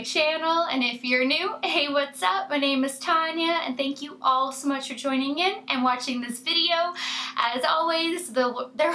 my channel, and if you're new, hey, what's up? My name is Tanya, and thank you all so much for joining in and watching this video. As always, there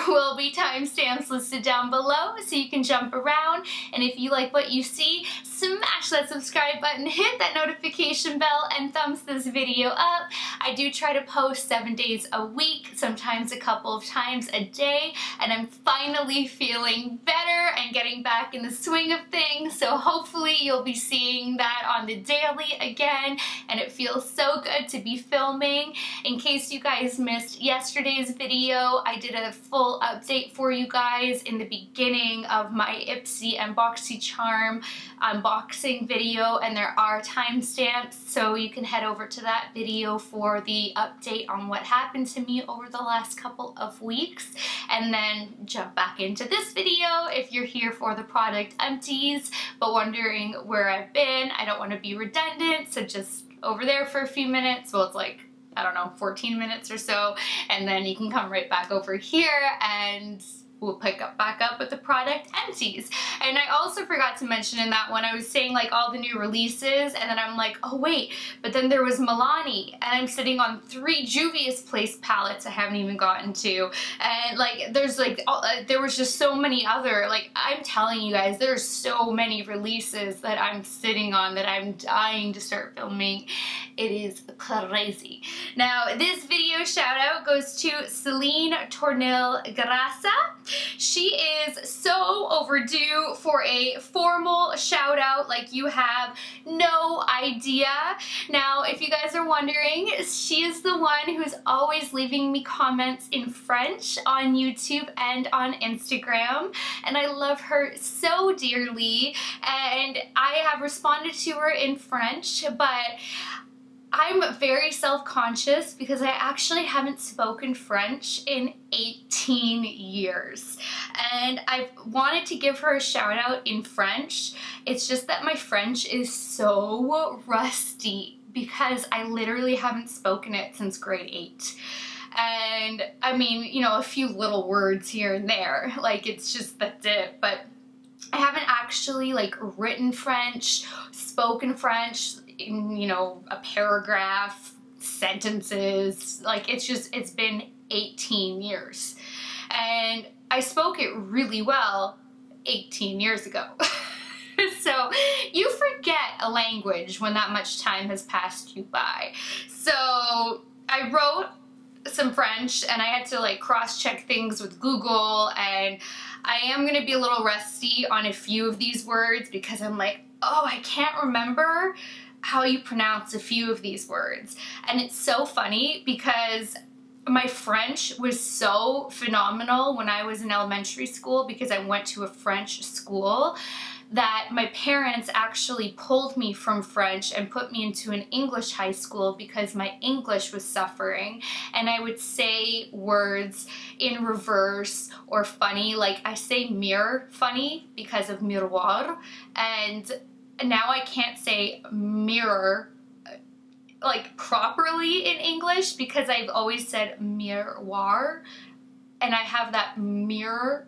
will be timestamps listed down below so you can jump around, and if you like what you see, smash that subscribe button, hit that notification bell, and thumbs this video up. I do try to post 7 days a week, sometimes a couple of times a day, and I'm finally feeling better and getting back in the swing of things, so hopefully you'll be seeing that on the daily again, and it feels so good to be filming. In case you guys missed yesterday's video, I did a full update for you guys in the beginning of my Ipsy and BoxyCharm unboxing video, and there are timestamps, so you can head over to that video for the update on what happened to me over the last couple of weeks, and then jump back into this video if you're here for the product Empties but wondering where I've been. I don't want to be redundant, so just over there for a few minutes. Well, it's like, I don't know, 14 minutes or so, and then you can come right back over here and we'll pick back up with the product Empties. And I also forgot to mention in that one, I was saying like all the new releases, and then I'm like, oh wait, but then there was Milani, and I'm sitting on 3 Juvia's Place palettes I haven't even gotten to, and like there's like there was just so many other, like I'm telling you guys, there's so many releases that I'm sitting on that I'm dying to start filming. It is crazy. Now this video shout out goes to Celine Tornil Grassa. She is so overdue for a formal shout out like you have no idea. Now, if you guys are wondering, she is the one who's always leaving me comments in French on YouTube and on Instagram, and I love her so dearly, and I have responded to her in French, but I'm very self-conscious because I actually haven't spoken French in 18 years, and I've wanted to give her a shout out in French. It's just that my French is so rusty because I literally haven't spoken it since grade 8. And I mean, you know, a few little words here and there, like it's just, that's it, but I haven't actually like written French, spoken French, in, you know, a paragraph, sentences, like it's been 18 years, and I spoke it really well 18 years ago. So you forget a language when that much time has passed you by. So I wrote some French, and I had to like cross-check things with Google, and I am gonna be a little rusty on a few of these words because I'm like, oh, I can't remember how you pronounce a few of these words. And it's so funny because my French was so phenomenal when I was in elementary school, because I went to a French school, that my parents actually pulled me from French and put me into an English high school because my English was suffering, and I would say words in reverse or funny. Like I say mirror funny because of miroir, and now I can't say mirror like properly in English because I've always said miroir, and I have that mirror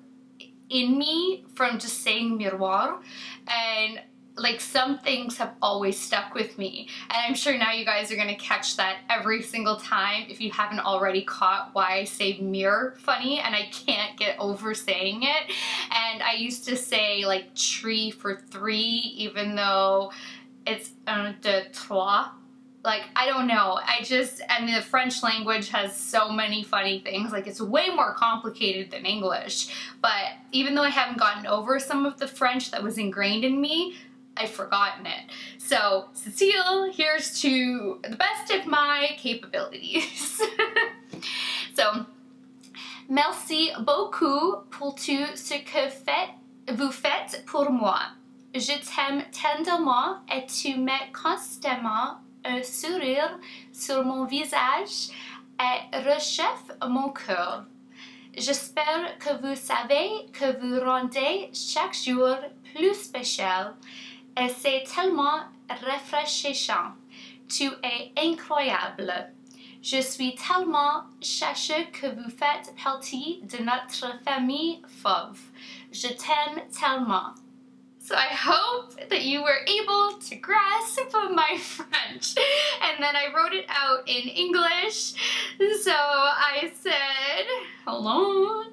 in me from just saying miroir, and like some things have always stuck with me, and I'm sure now you guys are gonna catch that every single time if you haven't already caught why I say mirror funny, and I can't get over saying it. And I used to say like tree for 3, even though it's de trois. Like, I don't know, and the French language has so many funny things, like it's way more complicated than English, but even though I haven't gotten over some of the French that was ingrained in me, I've forgotten it. So, Cécile, here's to the best of my capabilities. So, merci beaucoup pour tout ce que vous faites pour moi. Je t'aime tendrement et tu mets constamment un sourire sur mon visage et réchauffe mon cœur. J'espère que vous savez que vous rendez chaque jour plus spécial, et c'est tellement rafraîchissant. Tu es incroyable. Je suis tellement chanceux que vous faites partie de notre famille fauve. Je t'aime tellement. So I hope that you were able to grasp my French. And then I wrote it out in English. So I said, hold on.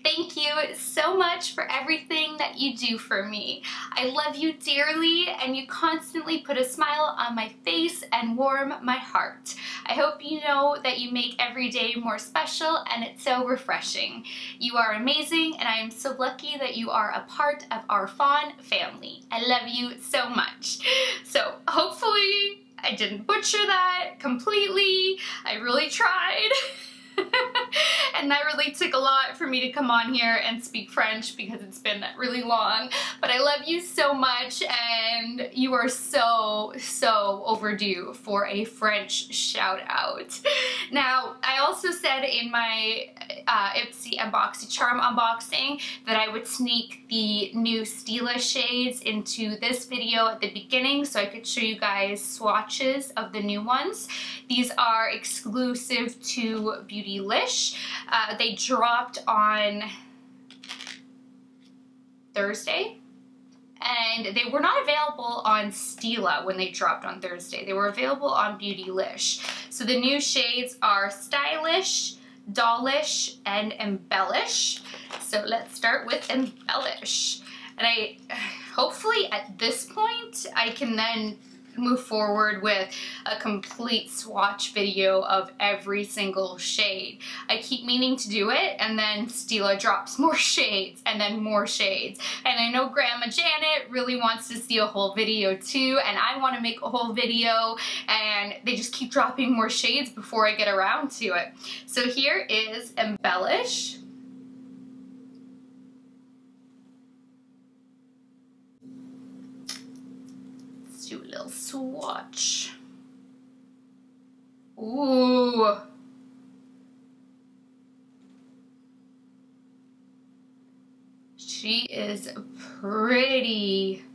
Thank you so much for everything that you do for me. I love you dearly, and you constantly put a smile on my face and warm my heart. I hope you know that you make every day more special, and it's so refreshing. You are amazing, and I am so lucky that you are a part of our Fawn family. I love you so much. So hopefully I didn't butcher that completely. I really tried. And that really took a lot for me to come on here and speak French because it's been really long. But I love you so much, and you are so, so overdue for a French shout out. Now, I also said in my Ipsy Charm unboxing that I would sneak the new Stila shades into this video at the beginning so I could show you guys swatches of the new ones. These are exclusive to Beautylish. They dropped on Thursday, and they were not available on Stila when they dropped on Thursday. They were available on Beautylish. So the new shades are Stylish, Dollish, and Embellish. So let's start with Embellish. And hopefully at this point I can then move forward with a complete swatch video of every single shade. I keep meaning to do it, and then Stila drops more shades and then more shades. And I know Grandma Janet really wants to see a whole video too, and I want to make a whole video, and they just keep dropping more shades before I get around to it. So here is Embellish. Do a little swatch. Ooh. She is pretty.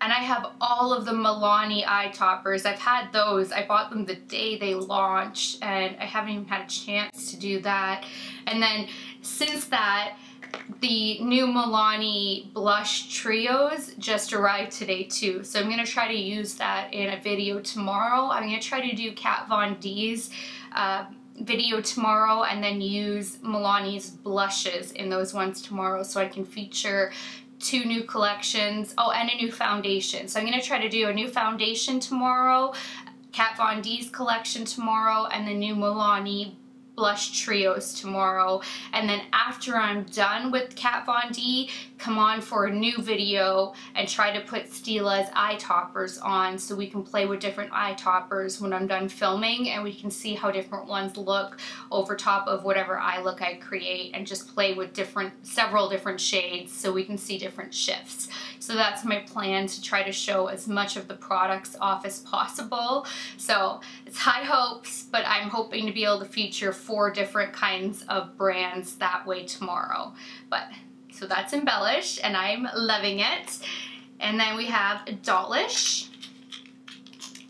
And I have all of the Milani eye toppers. I've had those. I bought them the day they launched, and I haven't even had a chance to do that. And then since that, the new Milani blush trios just arrived today too. So I'm going to try to use that in a video tomorrow. I'm going to try to do Kat Von D's video tomorrow, and then use Milani's blushes in those ones tomorrow so I can feature 2 new collections. Oh, and a new foundation. So I'm going to try to do a new foundation tomorrow, Kat Von D's collection tomorrow, and the new Milani blush trios tomorrow. And then after I'm done with Kat Von D, come on for a new video and try to put Stila's eye toppers on so we can play with different eye toppers when I'm done filming, and we can see how different ones look over top of whatever eye look I create, and just play with several different shades so we can see different shifts. So that's my plan, to try to show as much of the products off as possible. So it's high hopes, but I'm hoping to be able to feature 4 different kinds of brands that way tomorrow. But so that's Embellish, and I'm loving it. And then we have Dollish.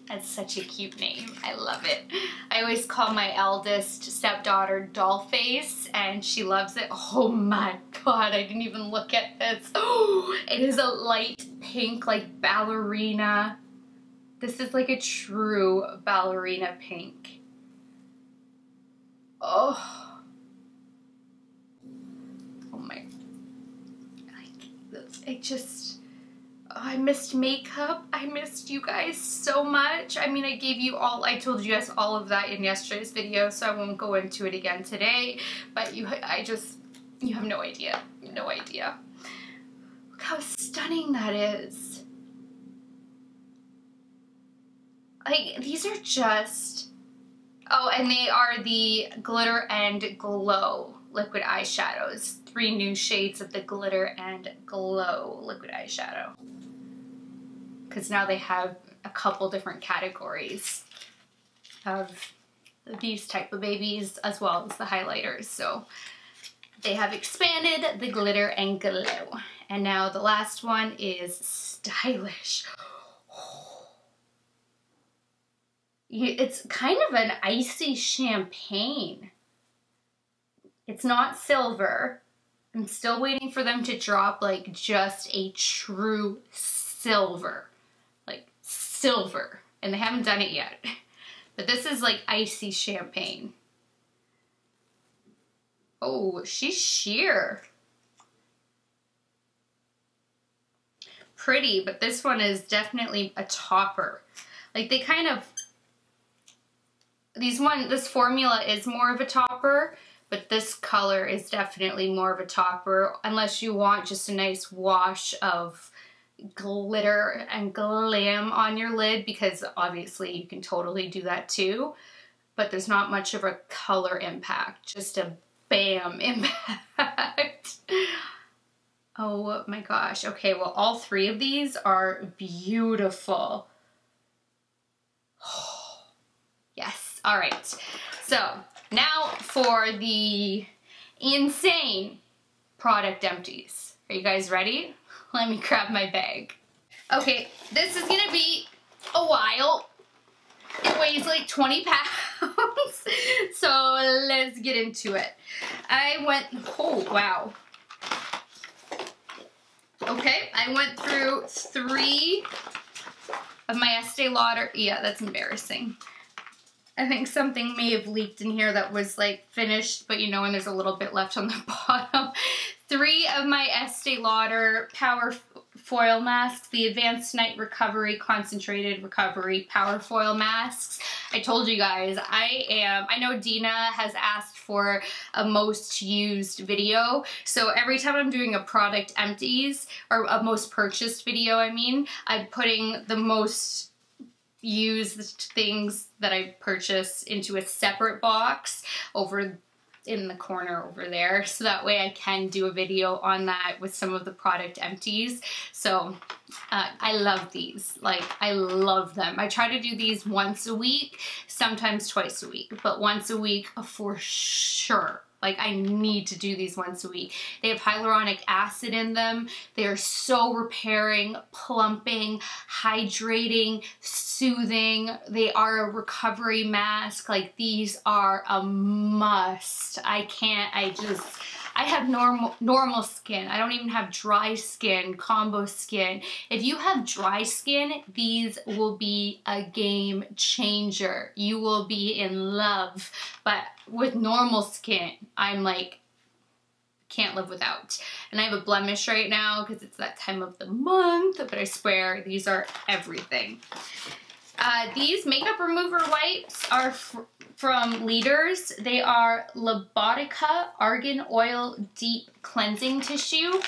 That's such a cute name. I love it. I always call my eldest stepdaughter Dollface, and she loves it. Oh my god, I didn't even look at this. Oh, it is a light pink, like ballerina. This is like a true ballerina pink. Oh. Oh my. It just, I missed makeup. I missed you guys so much. I mean, I told you guys all of that in yesterday's video, so I won't go into it again today, but you have no idea. No idea. Look how stunning that is. Like, these are just, oh, and they are the Glitter and Glow liquid eyeshadows. 3 new shades of the Glitter and Glow liquid eyeshadow. Because now they have a couple different categories of these type of babies, as well as the highlighters. So they have expanded the Glitter and Glow. And now the last one is Stylish. It's kind of an icy champagne. It's not silver, I'm still waiting for them to drop like just a true silver. Like silver. And they haven't done it yet. But this is like icy champagne. Oh, she's sheer. Pretty, but this one is definitely a topper. Like they kind of, this formula is more of a topper, but this color is definitely more of a topper, unless you want just a nice wash of glitter and glam on your lid, because obviously you can totally do that too, but there's not much of a color impact, just a bam impact. Oh my gosh. Okay, well, all three of these are beautiful. Yes. All right. So now for the insane product empties. Are you guys ready? Let me grab my bag. Okay, this is gonna be a while. It weighs like 20 pounds. So let's get into it. Oh wow. Okay, I went through 3 of my Estee Lauder. Yeah, that's embarrassing. I think something may have leaked in here that was like finished, but you know when there's a little bit left on the bottom. 3 of my Estee Lauder Power Foil masks, the Advanced Night Recovery Concentrated Recovery Power Foil masks. I told you guys, I know Dina has asked for a most used video, so every time I'm doing a product empties, or a most purchased video I mean, I'm putting the most used things that I purchase into a separate box over in the corner over there, so that way I can do a video on that with some of the product empties. So I love these, like I love them. I try to do these once a week, sometimes twice a week, but once a week for sure. Like I need to do these once a week. They have hyaluronic acid in them. They are so repairing, plumping, hydrating, soothing. They are a recovery mask. Like these are a must. I have normal skin. I don't even have dry skin, combo skin. If you have dry skin, these will be a game changer. You will be in love. But with normal skin, I'm like, can't live without. And I have a blemish right now because it's that time of the month, but I swear these are everything. These makeup remover wipes are from Leaders. They are Lobotica Argan Oil Deep Cleansing Tissue.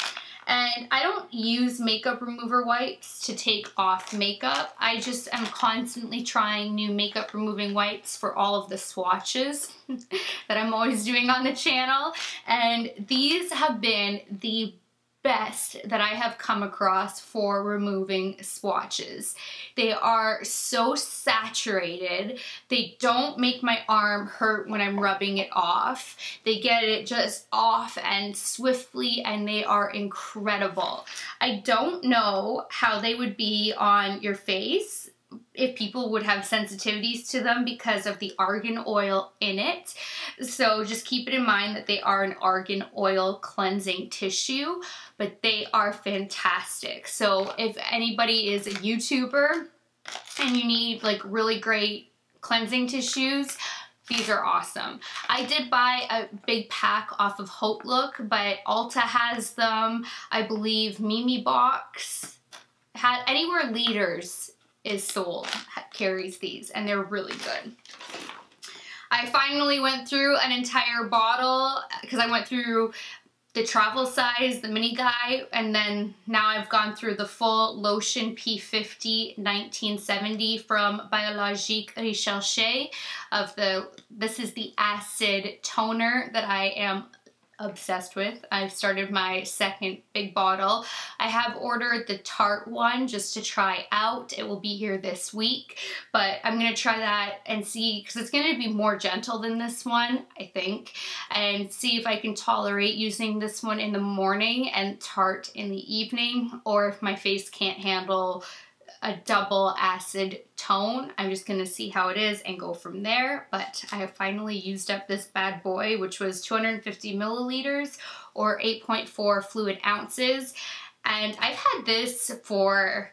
And I don't use makeup remover wipes to take off makeup. I just am constantly trying new makeup removing wipes for all of the swatches that I'm always doing on the channel. And these have been the best that I have come across for removing swatches. They are so saturated. They don't make my arm hurt when I'm rubbing it off. They get it just off and swiftly, and they are incredible. I don't know how they would be on your face, if people would have sensitivities to them because of the argan oil in it. So just keep it in mind that they are an argan oil cleansing tissue, but they are fantastic. So if anybody is a YouTuber and you need like really great cleansing tissues, these are awesome. I did buy a big pack off of Hope Look, but ULTA has them. I believe Mimi Box had anywhere Leaders is sold, carries these, and they're really good. I finally went through an entire bottle because I went through the travel size, the mini guy, and then now I've gone through the full Lotion P50 1970 from Biologique Recherché this is the acid toner that I am obsessed with. I've started my second big bottle. I have ordered the Tarte one just to try out. It will be here this week, but I'm gonna try that and see, because it's gonna be more gentle than this one, I think, and see if I can tolerate using this one in the morning and Tarte in the evening, or if my face can't handle a double acid tone. I'm just gonna see how it is and go from there. But I have finally used up this bad boy, which was 250 milliliters or 8.4 fluid ounces. And I've had this for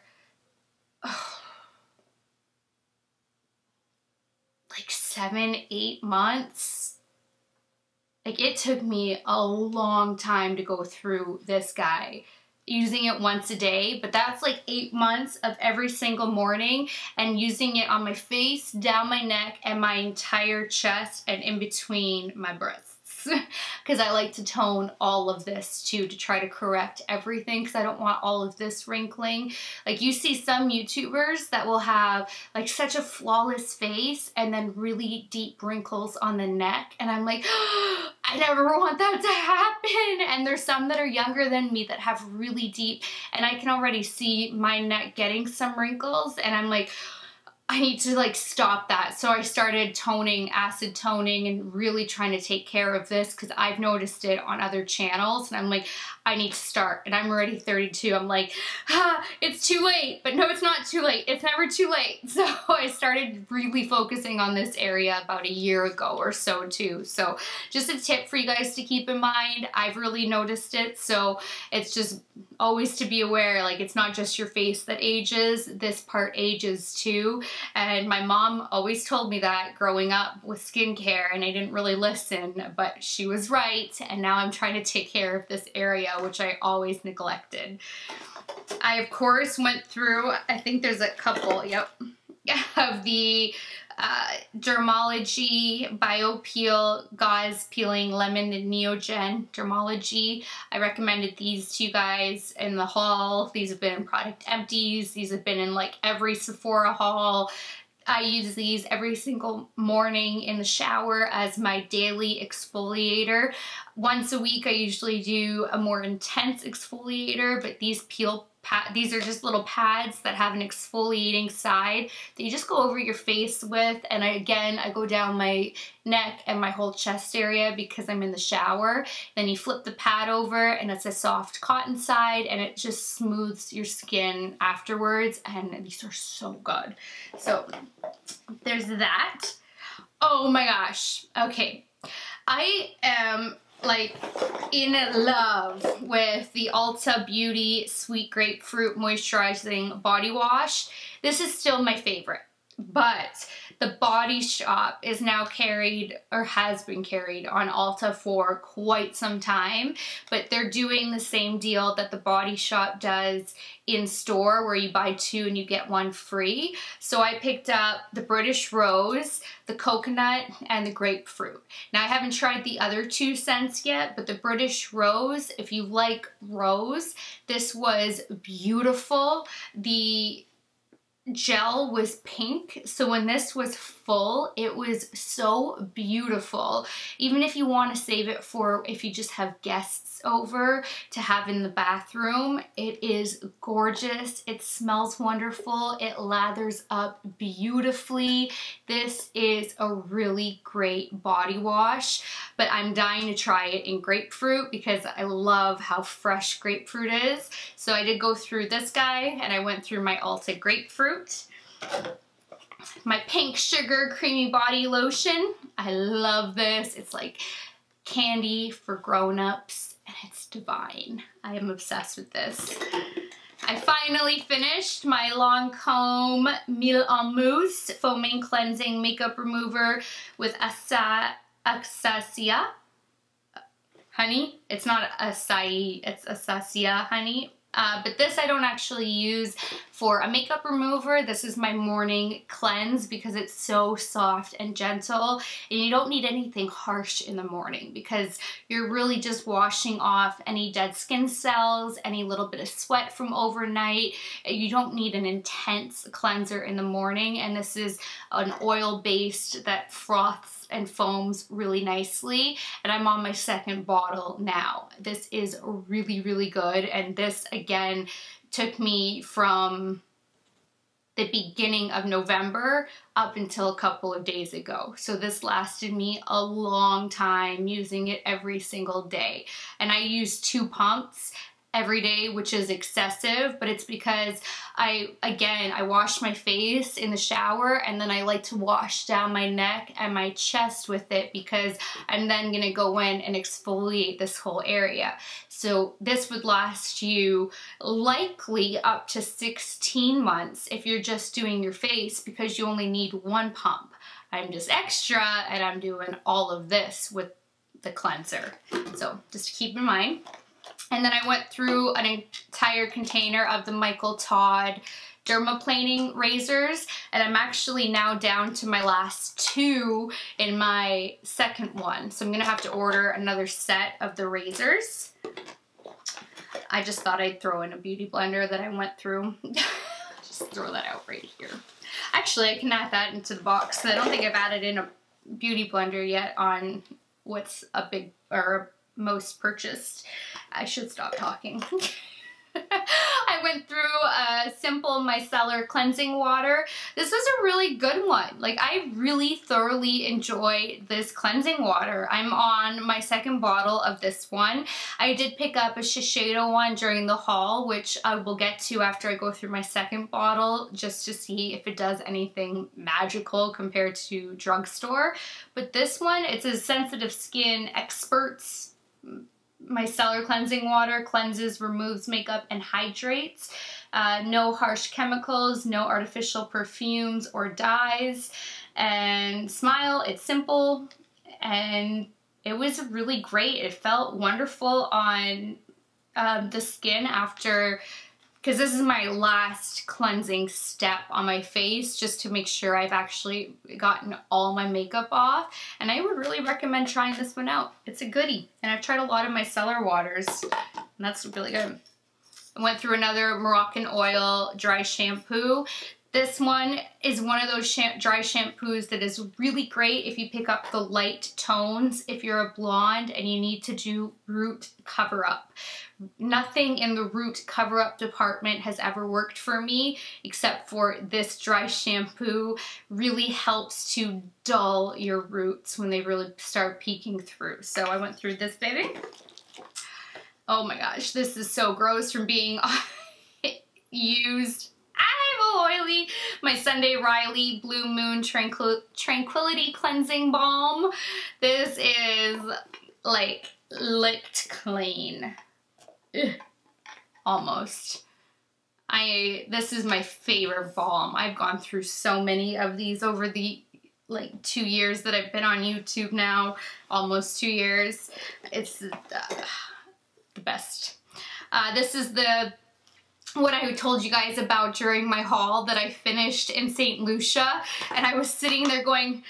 like 7-8 months. Like, it took me a long time to go through this guy, using it once a day, but that's like 8 months of every single morning and using it on my face, down my neck, and my entire chest and in between my breasts. Because I like to tone all of this too, to try to correct everything, because I don't want all of this wrinkling. Like, you see some YouTubers that will have like such a flawless face and then really deep wrinkles on the neck, and I'm like, oh, I never want that to happen. And there's some that are younger than me that have really deep, and I can already see my neck getting some wrinkles, and I'm like, I need to like stop that. So I started toning, acid toning, and really trying to take care of this, because I've noticed it on other channels, and I'm like, I need to start. And I'm already 32. I'm like, it's too late. But no, it's not too late. It's never too late. So I started really focusing on this area about a year ago or so too. So just a tip for you guys to keep in mind. I've really noticed it. So it's just always to be aware, like, it's not just your face that ages, this part ages too. And my mom always told me that growing up with skincare, and I didn't really listen, but she was right. And now I'm trying to take care of this area, which I always neglected. I, of course, went through, I think there's a couple, yep, of the Dermology Bio Peel Gauze Peeling Lemon and Neogen Dermology. I recommended these to you guys in the haul. These have been in product empties. These have been in like every Sephora haul. I use these every single morning in the shower as my daily exfoliator. Once a week I usually do a more intense exfoliator, but these these are just little pads that have an exfoliating side that you just go over your face with, and I go down my neck and my whole chest area because I'm in the shower. Then you flip the pad over and it's a soft cotton side, and it just smooths your skin afterwards, and these are so good. So there's that. Oh my gosh. Okay. I am like in love with the Ulta Beauty Sweet Grapefruit Moisturizing Body Wash. This is still my favorite, but the Body Shop is now carried, or has been carried, on Ulta for quite some time, but they're doing the same deal that the Body Shop does in store, where you buy 2 and you get 1 free. So I picked up the British Rose, the Coconut, and the Grapefruit. Now, I haven't tried the other 2 scents yet, but the British Rose, if you like rose, this was beautiful. The gel was pink, so when this was full, it was so beautiful. Even if you want to save it for if you just have guests over to have in the bathroom, it is gorgeous. It smells wonderful. It lathers up beautifully. This is a really great body wash, but I'm dying to try it in grapefruit because I love how fresh grapefruit is. So I did go through this guy, and I went through my Ulta Grapefruit. My Pink Sugar Creamy Body Lotion. I love this. It's like candy for grown-ups, and it's divine. I am obsessed with this. I finally finished my Lancome Mille en Mousse Foaming Cleansing Makeup Remover with Acacia honey. It's not acai, it's Acacia honey. But this I don't actually use for a makeup remover. This is my morning cleanse because it's so soft and gentle, and you don't need anything harsh in the morning because you're really just washing off any dead skin cells, any little bit of sweat from overnight. You don't need an intense cleanser in the morning, and this is an oil-based that froths and foams really nicely, and I'm on my 2nd bottle now. This is really, really good, and this again took me from the beginning of November up until a couple of days ago. So this lasted me a long time, using it every single day. And I use 2 pumps, every day, which is excessive, but it's because I wash my face in the shower, and then I like to wash down my neck and my chest with it, because I'm then gonna go in and exfoliate this whole area. So this would last you likely up to 16 months if you're just doing your face, because you only need one pump. I'm just extra, and I'm doing all of this with the cleanser. So just keep in mind. And then I went through an entire container of the Michael Todd dermaplaning razors, and I'm actually now down to my last 2 in my second one. So I'm gonna have to order another set of the razors. I just thought I'd throw in a beauty blender that I went through. Just throw that out right here. Actually, I can add that into the box. I don't think I've added in a beauty blender yet on what's a big or most purchased. I should stop talking. I went through a simple micellar cleansing water. This was a really good one. Like, I really thoroughly enjoy this cleansing water. I'm on my second bottle of this one. I did pick up a Shiseido one during the haul, which I will get to after I go through my second bottle, just to see if it does anything magical compared to drugstore. But this one, it's a sensitive skin experts micellar cleansing water, cleanses, removes makeup, and hydrates. No harsh chemicals, no artificial perfumes or dyes. And smile, it's simple, and it was really great. It felt wonderful on the skin after, because this is my last cleansing step on my face, just to make sure I've actually gotten all my makeup off. And I would really recommend trying this one out. It's a goodie. And I've tried a lot of micellar waters, and that's really good. I went through another Moroccan oil dry shampoo. This one is one of those dry shampoos that is really great if you pick up the light tones, if you're a blonde and you need to do root cover-up. Nothing in the root cover-up department has ever worked for me, except for this dry shampoo really helps to dull your roots when they really start peeking through. So I went through this baby. Oh my gosh, this is so gross from being used. I'm oily. My Sunday Riley Blue Moon Tranquility Cleansing Balm. This is like licked clean. Ugh. Almost. This is my favorite balm. I've gone through so many of these over the like 2 years that I've been on YouTube now. Almost 2 years. It's the best. This is what I told you guys about during my haul that I finished in St. Lucia, and I was sitting there going,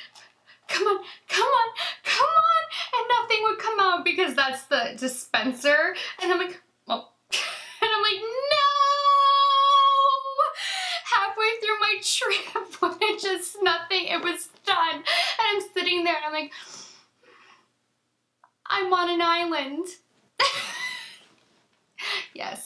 come on, come on, come on, and nothing would come out because that's the dispenser, and I'm like, oh, and I'm like, no! Halfway through my trip when it just nothing, it was done, and I'm sitting there and I'm like, I'm on an island. Yes.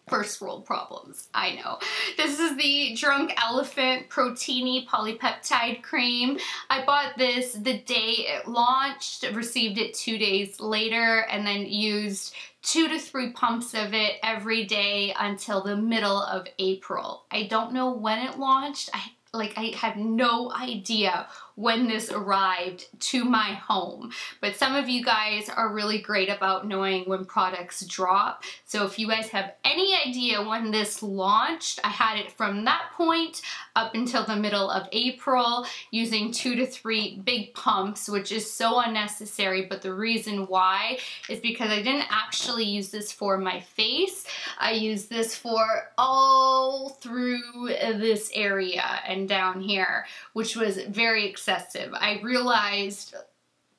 First world problems, I know. This is the Drunk Elephant Proteini Polypeptide Cream. I bought this the day it launched, received it 2 days later, and then used 2 to 3 pumps of it every day until the middle of April. I don't know when it launched. I have no idea when this arrived to my home, but some of you guys are really great about knowing when products drop. So if you guys have any idea when this launched, I had it from that point up until the middle of April using 2 to 3 big pumps, which is so unnecessary, but the reason why is because I didn't actually use this for my face. I used this for all through this area and down here, which was very excessive. I realized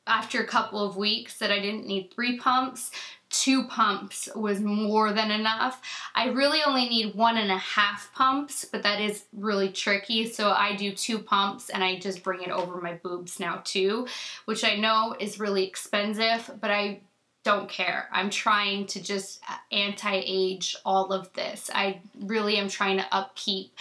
after a couple of weeks that I didn't need 3 pumps. 2 pumps was more than enough. I really only need 1.5 pumps, but that is really tricky. So I do 2 pumps and I just bring it over my boobs now too, which I know is really expensive, but I don't care. I'm trying to just anti-age all of this. I really am trying to upkeep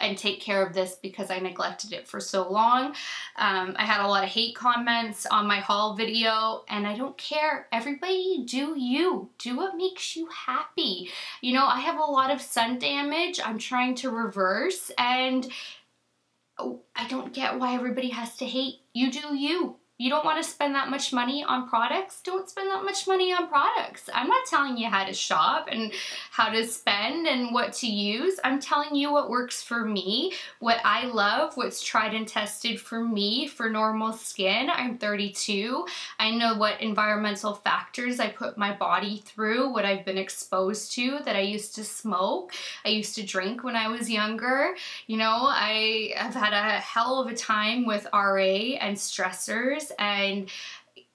and take care of this because I neglected it for so long. I had a lot of hate comments on my haul video, and I don't care. Everybody do you. Do what makes you happy. You know, I have a lot of sun damage I'm trying to reverse, and I don't get why everybody has to hate. You do you. You don't want to spend that much money on products? Don't spend that much money on products. I'm not telling you how to shop and how to spend and what to use. I'm telling you what works for me, what I love, what's tried and tested for me for normal skin. I'm 32. I know what environmental factors I put my body through, what I've been exposed to, that I used to smoke, I used to drink when I was younger. You know, I have had a hell of a time with RA and stressors, and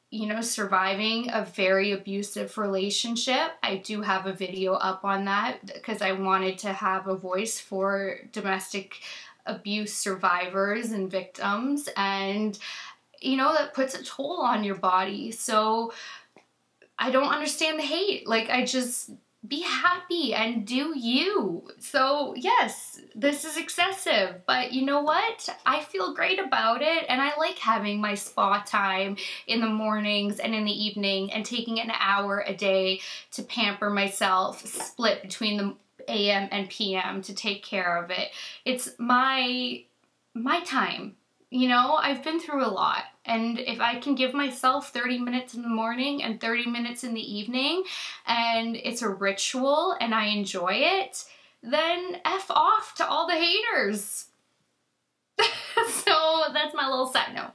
you know, surviving a very abusive relationship. I do have a video up on that because I wanted to have a voice for domestic abuse survivors and victims, and you know, that puts a toll on your body. So I don't understand the hate. Like, I just be happy and do you. So yes, this is excessive, but you know what? I feel great about it, and I like having my spa time in the mornings and in the evening and taking an hour a day to pamper myself, split between the AM and PM to take care of it. It's my time. You know, I've been through a lot, and if I can give myself 30 minutes in the morning and 30 minutes in the evening, and it's a ritual and I enjoy it, then F off to all the haters. So that's my little side note.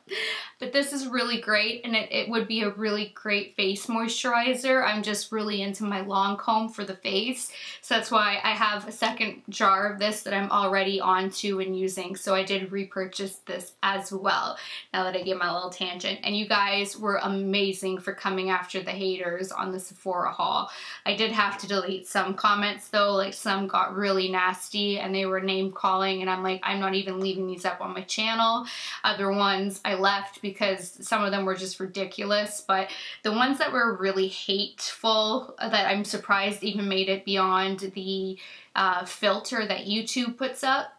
But this is really great, and it would be a really great face moisturizer. I'm just really into my Lancome for the face, so that's why I have a second jar of this that I'm already onto and using. So I did repurchase this as well, now that I gave my little tangent. And you guys were amazing for coming after the haters on the Sephora haul. I did have to delete some comments though, like some got really nasty and they were name calling, and I'm like, I'm not even leaving these up on my channel. Other ones I left because some of them were just ridiculous, but the ones that were really hateful, that I'm surprised even made it beyond the filter that YouTube puts up,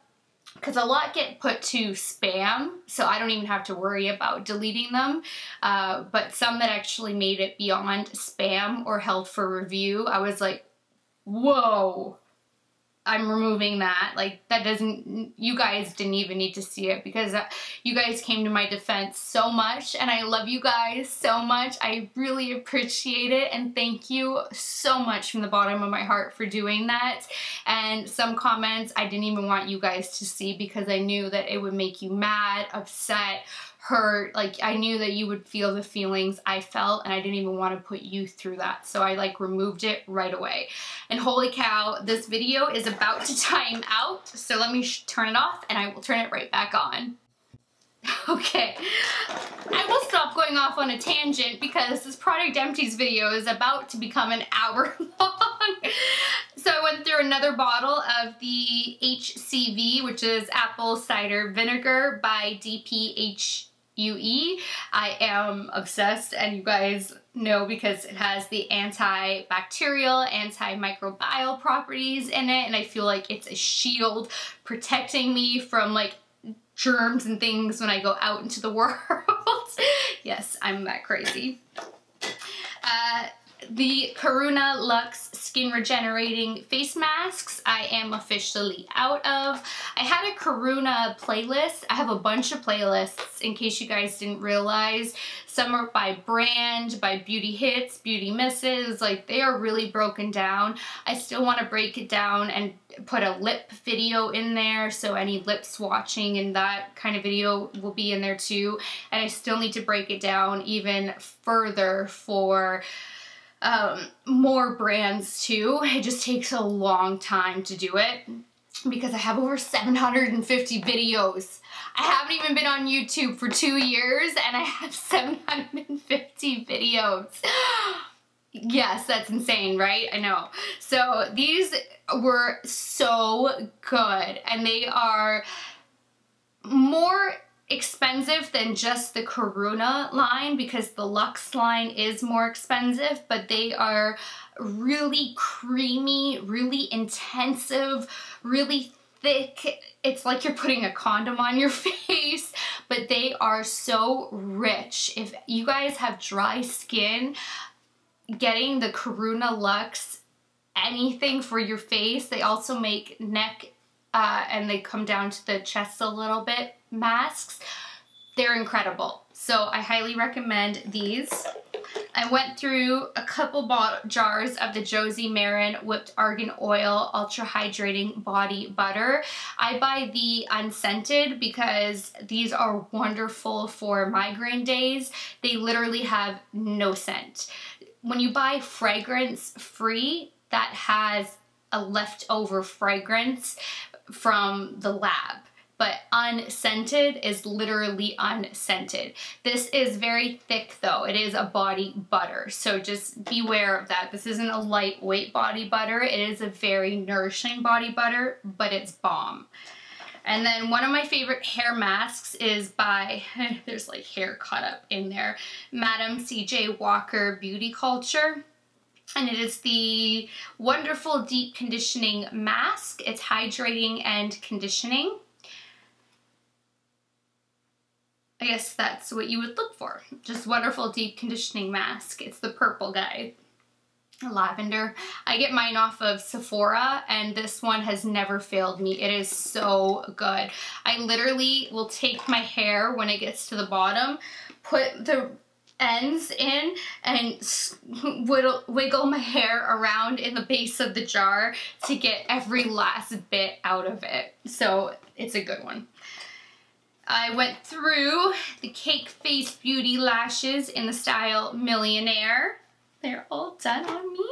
because a lot get put to spam, so I don't even have to worry about deleting them, but some that actually made it beyond spam or held for review, I was like, whoa, I'm removing that. Like, that doesn't, you guys didn't even need to see it, because you guys came to my defense so much, and I love you guys so much. I really appreciate it, and thank you so much from the bottom of my heart for doing that. And some comments I didn't even want you guys to see because I knew that it would make you mad, upset, hurt. Like, I knew that you would feel the feelings I felt, and I didn't even want to put you through that, so I like removed it right away. And holy cow, this video is about to time out, so let me turn it off and I will turn it right back on. Okay, I will stop going off on a tangent because this product empties video is about to become an hour long. So I went through another bottle of the HCV, which is apple cider vinegar by DPH Yui. I am obsessed, and you guys know because it has the antibacterial, antimicrobial properties in it, and I feel like it's a shield protecting me from like germs and things when I go out into the world. Yes, I'm that crazy. The Perona Lux Skin Regenerating Face Masks I am officially out of. I had a Perona playlist. I have a bunch of playlists in case you guys didn't realize. Some are by brand, by beauty hits, beauty misses, like they are really broken down. I still want to break it down and put a lip video in there, so any lip swatching and that kind of video will be in there too. And I still need to break it down even further for more brands too. It just takes a long time to do it because I have over 750 videos. I haven't even been on YouTube for 2 years and I have 750 videos. Yes, that's insane, right? I know. So these were so good, and they are more expensive than just the Perona line because the Lux line is more expensive, but they are really creamy, really intensive, really thick. It's like you're putting a condom on your face, but they are so rich. If you guys have dry skin, getting the Perona Lux anything for your face. They also make neck and they come down to the chest a little bit masks. They're incredible. So I highly recommend these. I went through a couple jars of the Josie Maran Whipped Argan Oil Ultra Hydrating Body Butter. I buy the unscented because these are wonderful for migraine days. They literally have no scent. When you buy fragrance free, that has a leftover fragrance from the lab. But unscented is literally unscented. This is very thick though. It is a body butter, so just beware of that. This isn't a lightweight body butter. It is a very nourishing body butter, but it's bomb. And then one of my favorite hair masks is by, there's like hair caught up in there, Madam C.J. Walker Beauty Culture. And it is the Wonderful Deep Conditioning Mask. It's hydrating and conditioning. I guess that's what you would look for. Just Wonderful Deep Conditioning Mask. It's the purple guy. Lavender. I get mine off of Sephora and this one has never failed me. It is so good. I literally will take my hair when it gets to the bottom, put the ends in and wiggle my hair around in the base of the jar to get every last bit out of it. So it's a good one. I went through the Cake Face Beauty lashes in the style Millionaire. They're all done on me.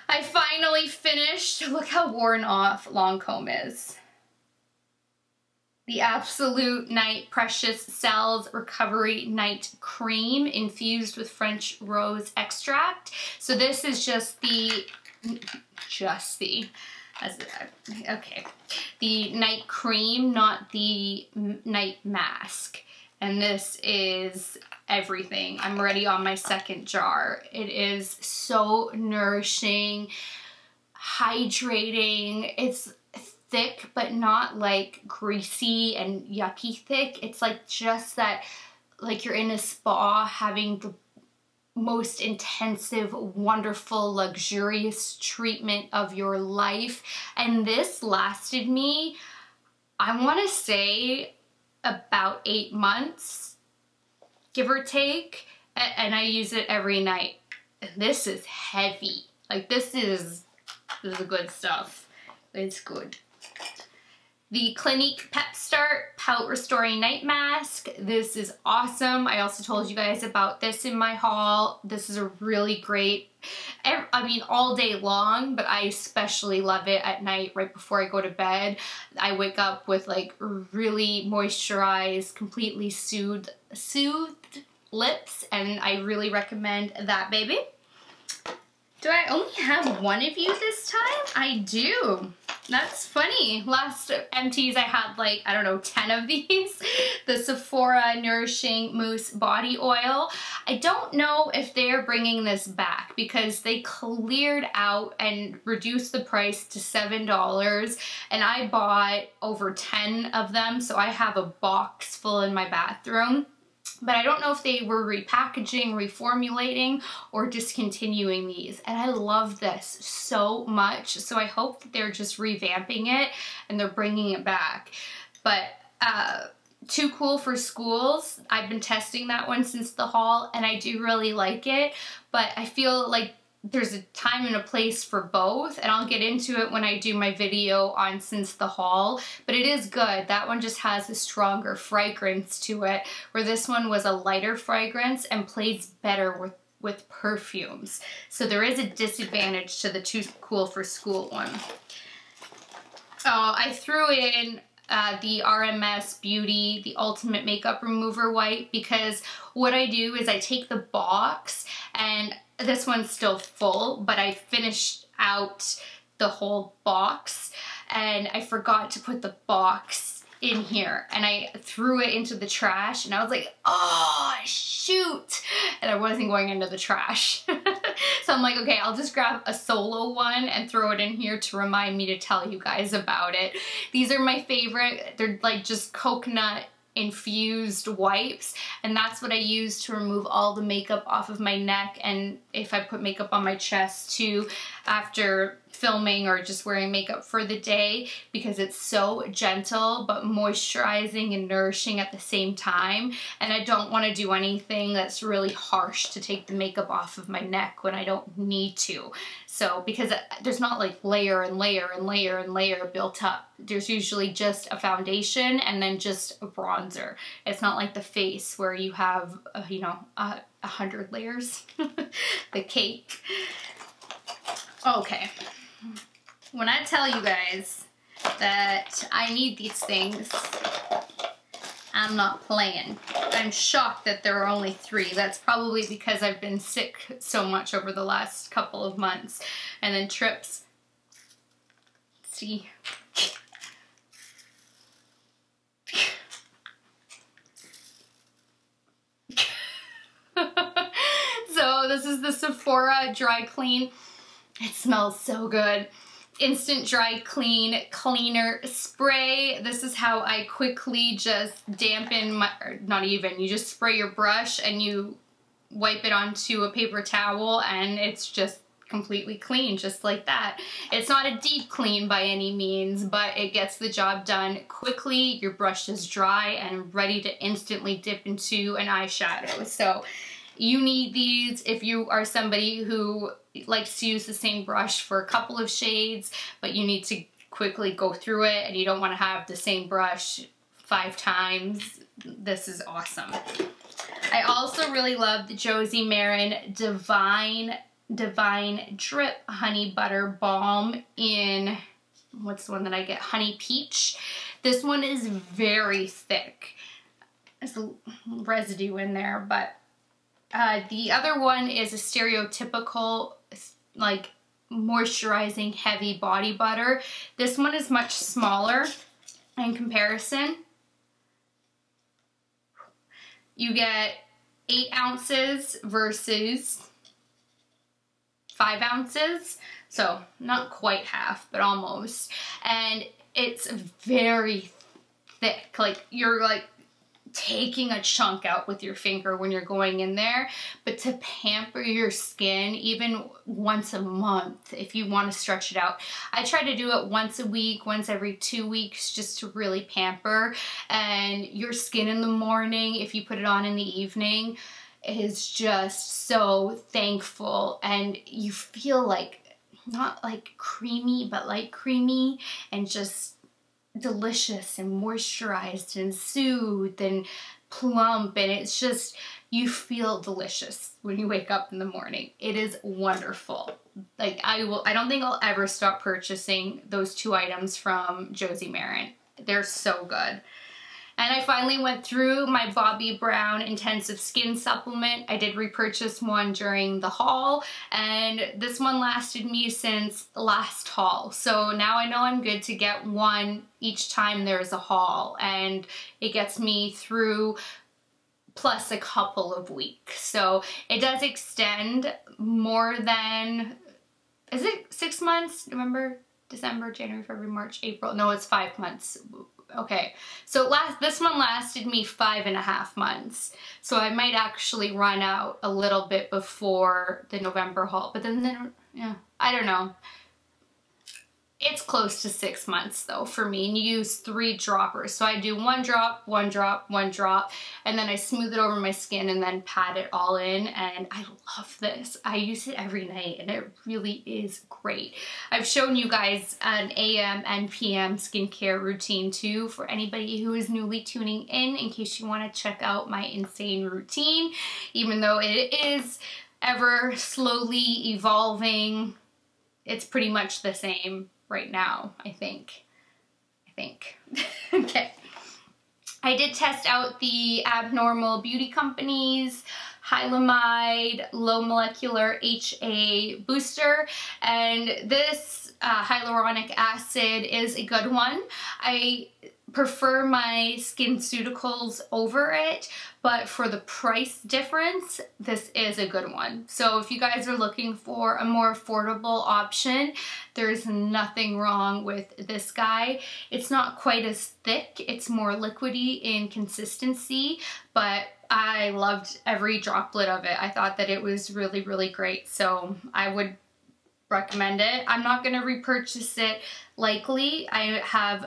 I finally finished. Look how worn off Lancome is. The Absolute Night Precious Cells Recovery Night Cream infused with French rose extract. So this is the night cream, not the night mask. And this is everything. I'm already on my second jar. It is so nourishing, hydrating. It's thick, but not like greasy and yucky thick. It's like just that, like you're in a spa having the most intensive, wonderful, luxurious treatment of your life. And this lasted me, I want to say, about 8 months, give or take, and I use it every night. And this is heavy. Like this is the good stuff. It's good. The Clinique Pep Start Pout Restoring Night Mask. This is awesome. I also told you guys about this in my haul. This is a really great, I mean all day long, but I especially love it at night right before I go to bed. I wake up with like really moisturized, completely soothed lips, and I really recommend that baby. Do I only have one of you this time? I do. That's funny. Last Empties I had like, I don't know, 10 of these. The Sephora Nourishing Mousse Body Oil. I don't know if they're bringing this back because they cleared out and reduced the price to $7, and I bought over 10 of them, so I have a box full in my bathroom. But I don't know if they were repackaging, reformulating, or discontinuing these. And I love this so much. So I hope that they're just revamping it and they're bringing it back. But Too Cool for Schools, I've been testing that one since the haul and I do really like it. But I feel like there's a time and a place for both, and I'll get into it when I do my video on since the haul, but it is good. That one just has a stronger fragrance to it, where this one was a lighter fragrance and plays better with perfumes. So there is a disadvantage to the Too Cool for School one. I threw in the RMS Beauty, the Ultimate Makeup Remover Wipe, because what I do is I take the box, and this one's still full, but I finished out the whole box and I forgot to put the box in here, and I threw it into the trash, and I was like, oh shoot, and I wasn't going into the trash. So I'm like, okay, I'll just grab a solo one and throw it in here to remind me to tell you guys about it. These are my favorite. They're like just coconut infused wipes, and that's what I use to remove all the makeup off of my neck, and if I put makeup on my chest too after filming or just wearing makeup for the day, because it's so gentle but moisturizing and nourishing at the same time. And I don't want to do anything that's really harsh to take the makeup off of my neck when I don't need to. So because there's not like layer and layer and layer and layer built up. There's usually just a foundation and then just a bronzer. It's not like the face where you have, you know, 100 layers. The cake. Okay. When I tell you guys that I need these things, I'm not playing. I'm shocked that there are only 3. That's probably because I've been sick so much over the last couple of months. And then trips. See? So this is the Sephora Dry Clean. It smells so good. Instant dry clean cleaner spray. This is how I quickly just dampen my, or not even, you just spray your brush and you wipe it onto a paper towel and it's just completely clean, just like that. It's not a deep clean by any means, but it gets the job done quickly. Your brush is dry and ready to instantly dip into an eyeshadow. So you need these if you are somebody who likes to use the same brush for a couple of shades, but you need to quickly go through it and you don't want to have the same brush 5 times. This is awesome. I also really love the Josie Maran Divine Drip Honey Butter Balm in, what's the one that I get? Honey Peach. This one is very thick. There's a residue in there, but the other one is a stereotypical, like, moisturizing heavy body butter. This one is much smaller in comparison. You get 8 ounces versus 5 ounces. So not quite half, but almost. And it's very thick. Like, you're like taking a chunk out with your finger when you're going in there. But to pamper your skin, even once a month, if you want to stretch it out. I try to do it once a week, once every 2 weeks, just to really pamper. And your skin in the morning, if you put it on in the evening, is just so thankful. And you feel like, not like creamy, but like creamy, and just delicious and moisturized and soothed and plump, and it's just, you feel delicious when you wake up in the morning. It is wonderful. Like, I don't think I'll ever stop purchasing those 2 items from Josie Maran. They're so good. And I finally went through my Bobbi Brown Intensive Skin Supplement. I did repurchase one during the haul, and this one lasted me since last haul. So now I know I'm good to get one each time there's a haul, and it gets me through plus a couple of weeks. So it does extend more than, is it 6 months? November, December, January, February, March, April. No, it's 5 months. Okay, so this one lasted me 5.5 months, so I might actually run out a little bit before the November haul, but then yeah, I don't know. It's close to 6 months though for me, and you use 3 droppers. So I do 1 drop, 1 drop, 1 drop, and then I smooth it over my skin and then pat it all in, and I love this. I use it every night and it really is great. I've shown you guys an AM and PM skincare routine too for anybody who is newly tuning in case you want to check out my insane routine, even though it is ever slowly evolving. It's pretty much the same right now, I think. Okay. I did test out the Abnormal Beauty Company's Hylamide Low Molecular HA Booster, and this hyaluronic acid is a good one. prefer my SkinCeuticals over it, but for the price difference, this is a good one. So if you guys are looking for a more affordable option, there's nothing wrong with this guy. It's not quite as thick, it's more liquidy in consistency, but I loved every droplet of it. I thought that it was really, really great, so I would recommend it. I'm not going to repurchase it likely. I have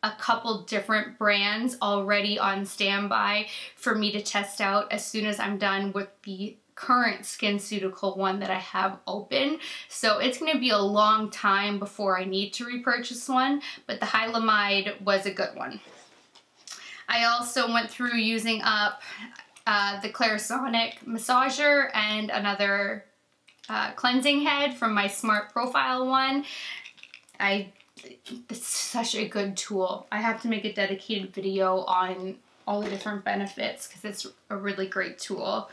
a couple different brands already on standby for me to test out as soon as I'm done with the current SkinCeutical one that I have open. So it's going to be a long time before I need to repurchase one, but the Hyaluronic was a good one. I also went through using up the Clarisonic massager and another cleansing head from my Smart Profile one. It's such a good tool. I have to make a dedicated video on all the different benefits because it's a really great tool.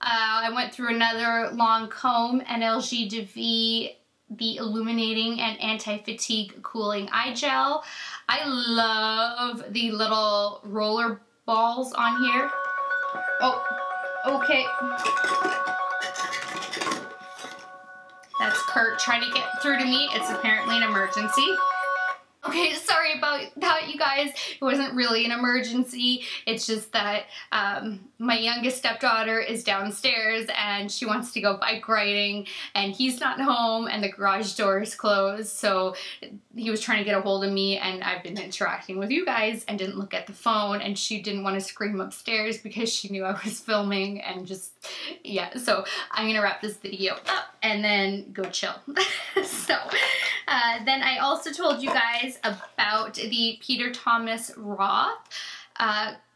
I went through another Lancome NLG DV, the Illuminating and Anti-Fatigue Cooling Eye Gel. I love the little roller balls on here. Oh, okay. That's Kurt trying to get through to me. It's apparently an emergency. Okay, sorry about that, you guys. It wasn't really an emergency. It's just that my youngest stepdaughter is downstairs and she wants to go bike riding and he's not home and the garage door is closed. So he was trying to get a hold of me and I've been interacting with you guys and didn't look at the phone, and she didn't want to scream upstairs because she knew I was filming and just, yeah. So I'm gonna wrap this video up and then go chill. So then I also told you guys about the Peter Thomas Roth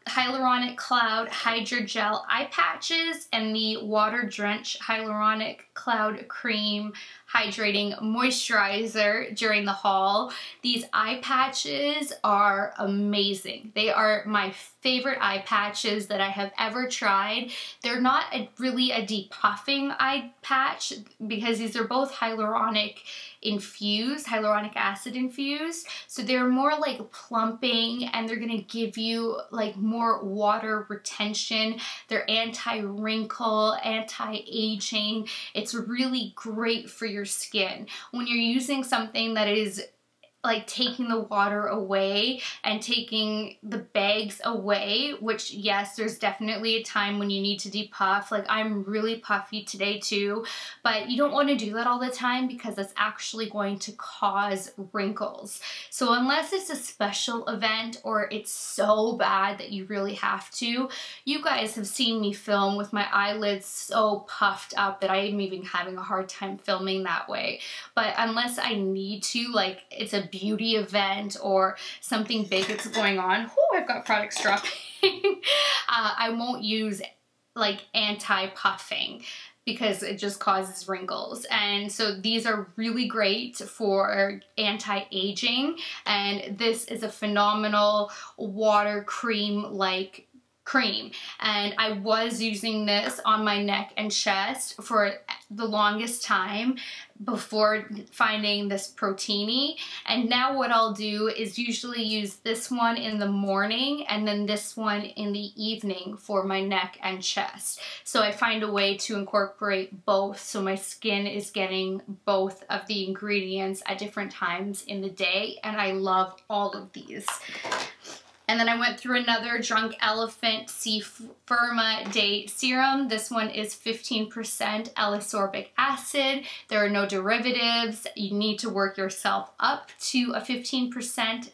Hyaluronic Cloud Hydrogel Eye Patches and the Water Drench Hyaluronic Cloud Cream Hydrating Moisturizer during the haul. These eye patches are amazing. They are my favorite eye patches that I have ever tried. They're not really a depuffing eye patch because these are both hyaluronic acid infused. So they're more like plumping and they're gonna give you like more water retention. They're anti-wrinkle, anti-aging. It's really great for your skin. When you're using something that is like taking the water away and taking the bags away, which yes, there's definitely a time when you need to depuff. Like I'm really puffy today too, but you don't want to do that all the time because that's actually going to cause wrinkles. So unless it's a special event or it's so bad that you really have to, you guys have seen me film with my eyelids so puffed up that I am even having a hard time filming that way. But unless I need to, like it's a beauty event or something big that's going on, oh, I've got products dropping, I won't use like anti-puffing because it just causes wrinkles. And so these are really great for anti-aging, and this is a phenomenal water cream like cream, and I was using this on my neck and chest for the longest time before finding this Protini. And now what I'll do is usually use this one in the morning and then this one in the evening for my neck and chest. So I find a way to incorporate both so my skin is getting both of the ingredients at different times in the day, and I love all of these. And then I went through another Drunk Elephant Firma Day Serum. This one is 15% L-ascorbic acid. There are no derivatives. You need to work yourself up to a 15%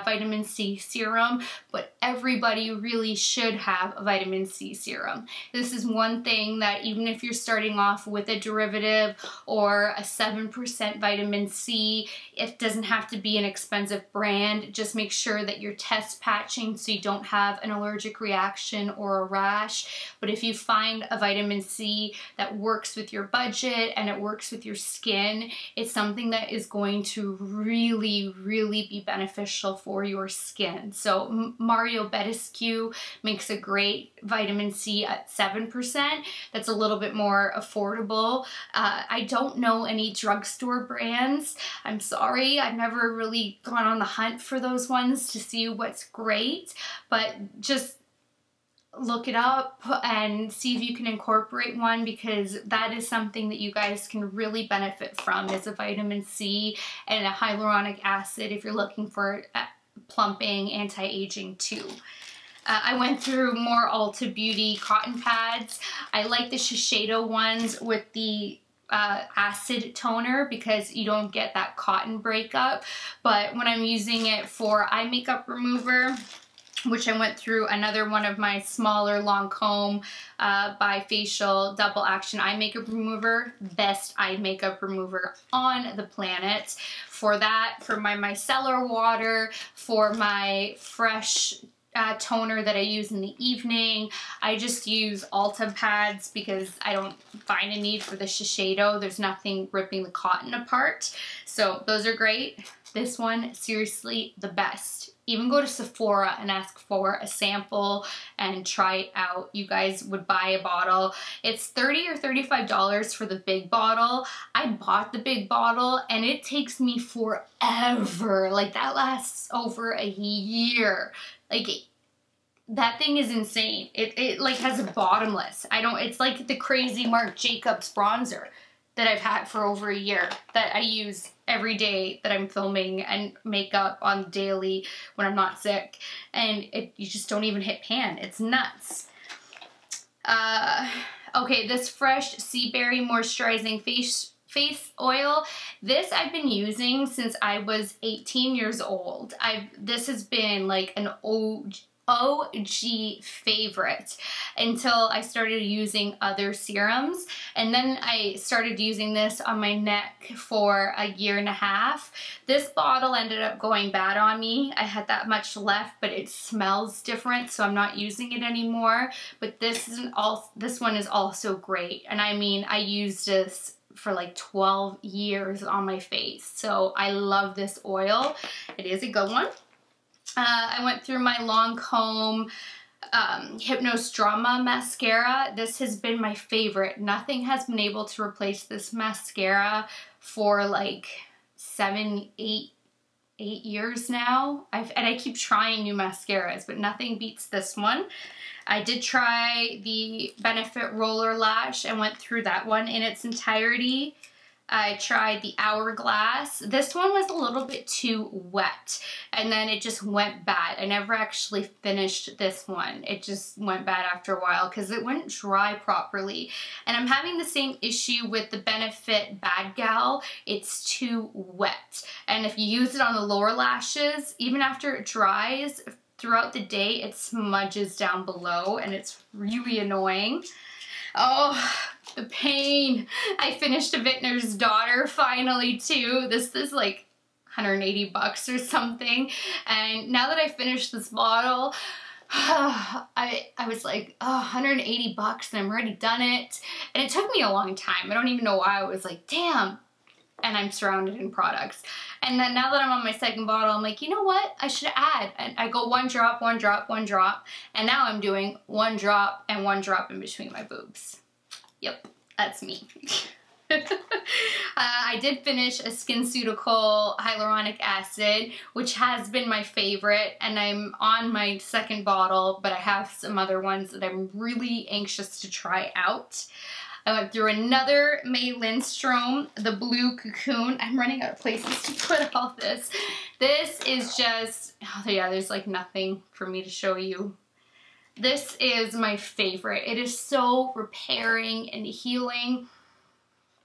vitamin C serum, but everybody really should have a vitamin C serum. This is one thing that even if you're starting off with a derivative or a 7% vitamin C, it doesn't have to be an expensive brand. Just make sure that you're test patching so you don't have an allergic reaction or a rash. But if you find a vitamin C that works with your budget and it works with your skin, it's something that is going to really, really be beneficial beneficial for your skin. So Mario Badescu makes a great vitamin C at 7%. That's a little bit more affordable. I don't know any drugstore brands. I'm sorry, I've never really gone on the hunt for those ones to see what's great, but just look it up and see if you can incorporate one, because that is something that you guys can really benefit from, is a vitamin C and a hyaluronic acid if you're looking for plumping, anti-aging too. I went through more Ulta Beauty cotton pads. I like the Shiseido ones with the acid toner because you don't get that cotton breakup. But when I'm using it for eye makeup remover, which I went through another one of my smaller Lancome bifacial double action eye makeup remover, best eye makeup remover on the planet. For that, for my micellar water, for my fresh toner that I use in the evening, I just use Ulta pads because I don't find a need for the Shiseido. There's nothing ripping the cotton apart. So those are great. This one, seriously, the best. Even go to Sephora and ask for a sample and try it out. You guys would buy a bottle. It's $30 or $35 for the big bottle. I bought the big bottle and it takes me forever. Like, that lasts over a year. Like, that thing is insane. It like has a bottomless. It's like the crazy Marc Jacobs bronzer that I've had for over a year that I use every day that I'm filming and makeup on daily when I'm not sick, and you just don't even hit pan. It's nuts. Okay, this Fresh Sea Berry Moisturizing Face Oil. This I've been using since I was 18 years old. This has been like an OG favorite until I started using other serums, and then I started using this on my neck for a year and a half. This bottle ended up going bad on me. I had that much left, but it smells different, so I'm not using it anymore. But this one is also great, and I mean, I used this for like 12 years on my face, so I love this oil. It is a good one. I went through my Lancome Hypnose Drama mascara. This has been my favorite. Nothing has been able to replace this mascara for like 7-8 years now. And I keep trying new mascaras, but nothing beats this one. I did try the Benefit Roller Lash and went through that one in its entirety. I tried the Hourglass. This one was a little bit too wet, and then it just went bad. I never actually finished this one. It just went bad after a while because it wouldn't dry properly. And I'm having the same issue with the Benefit Bad Gal. It's too wet. And if you use it on the lower lashes, even after it dries, throughout the day, it smudges down below, and it's really annoying. Oh, the pain. I finished a Vinners Daughter finally too. This is like 180 bucks or something. And now that I finished this bottle, I was like, oh, 180 bucks and I'm already done it. And it took me a long time. I don't even know why. I was like, damn. And I'm surrounded in products. And then now that I'm on my second bottle, I'm like, you know what? I should add. And I go one drop, one drop, one drop. And now I'm doing one drop and one drop in between my boobs. Yep, that's me. I did finish a SkinCeutical Hyaluronic Acid, which has been my favorite, and I'm on my second bottle, but I have some other ones that I'm really anxious to try out. I went through another Mei Lin Strong, the Blue Cocoon. I'm running out of places to put all this. This is just, oh yeah, there's like nothing for me to show you. This is my favorite. It is so repairing and healing,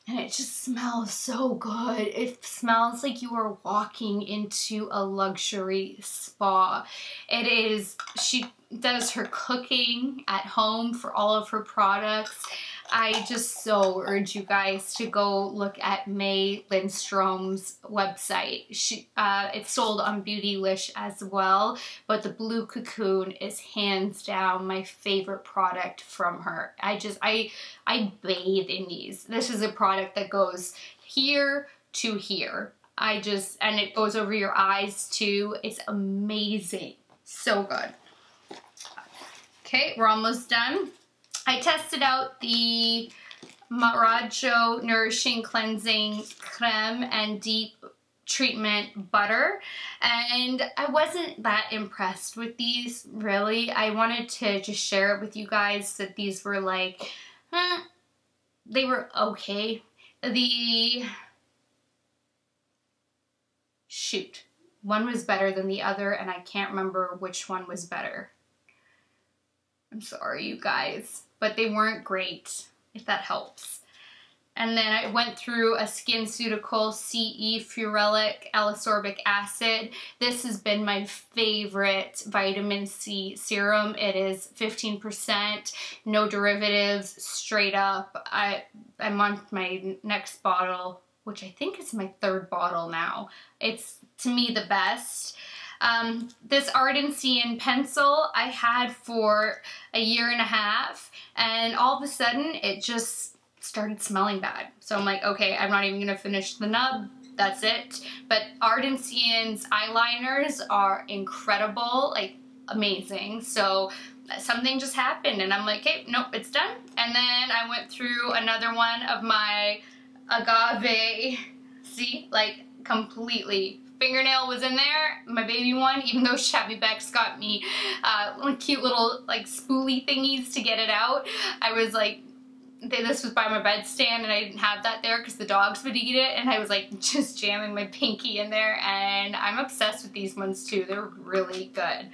and it just smells so good. It smells like you are walking into a luxury spa. It is, she does her cooking at home for all of her products. I just so urge you guys to go look at Mei Lin Strong's website. It's sold on Beautylish as well, but the Blue Cocoon is hands down my favorite product from her. I bathe in these. This is a product that goes here to here. and it goes over your eyes too. It's amazing. So good. Okay, we're almost done. I tested out the Marajo Nourishing Cleansing Creme and Deep Treatment Butter, and I wasn't that impressed with these, really. I wanted to just share it with you guys that these were like, they were okay. One was better than the other, and I can't remember which one was better. I'm sorry, you guys, but they weren't great, if that helps. And then I went through a SkinCeutical CE Ferulic L-ascorbic acid. This has been my favorite vitamin C serum. It is 15%, no derivatives, straight up. I'm on my next bottle, which I think is my 3rd bottle now. It's, to me, the best. This Ardency pencil I had for a year and a half, and all of a sudden it just started smelling bad. So I'm like, okay, I'm not even gonna finish the nub. That's it. But Ardency's eyeliners are incredible, like amazing. So something just happened, and I'm like, hey, nope, it's done. And then I went through another one of my Agave. See, like completely. Fingernail was in there, my baby one, even though Shabby Bex got me cute little like spoolie thingies to get it out. I was like, this was by my bedstand and I didn't have that there because the dogs would eat it, and I was like just jamming my pinky in there, and I'm obsessed with these ones too. They're really good.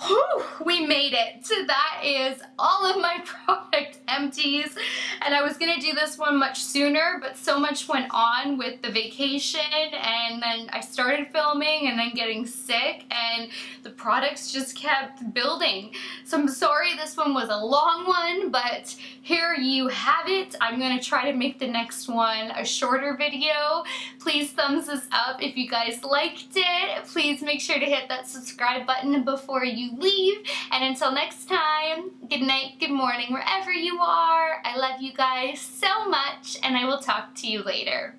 Whew, we made it. So that is all of my product empties, and I was gonna do this one much sooner, but so much went on with the vacation, and then I started filming and then getting sick, and the products just kept building. So I'm sorry this one was a long one, but here you have it. I'm gonna try to make the next one a shorter video. Please thumbs this up if you guys liked it. Please make sure to hit that subscribe button before you leave, and until next time, good night, good morning, wherever you are. I love you guys so much, and I will talk to you later.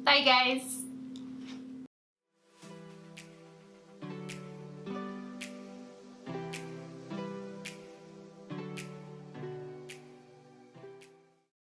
Bye, guys.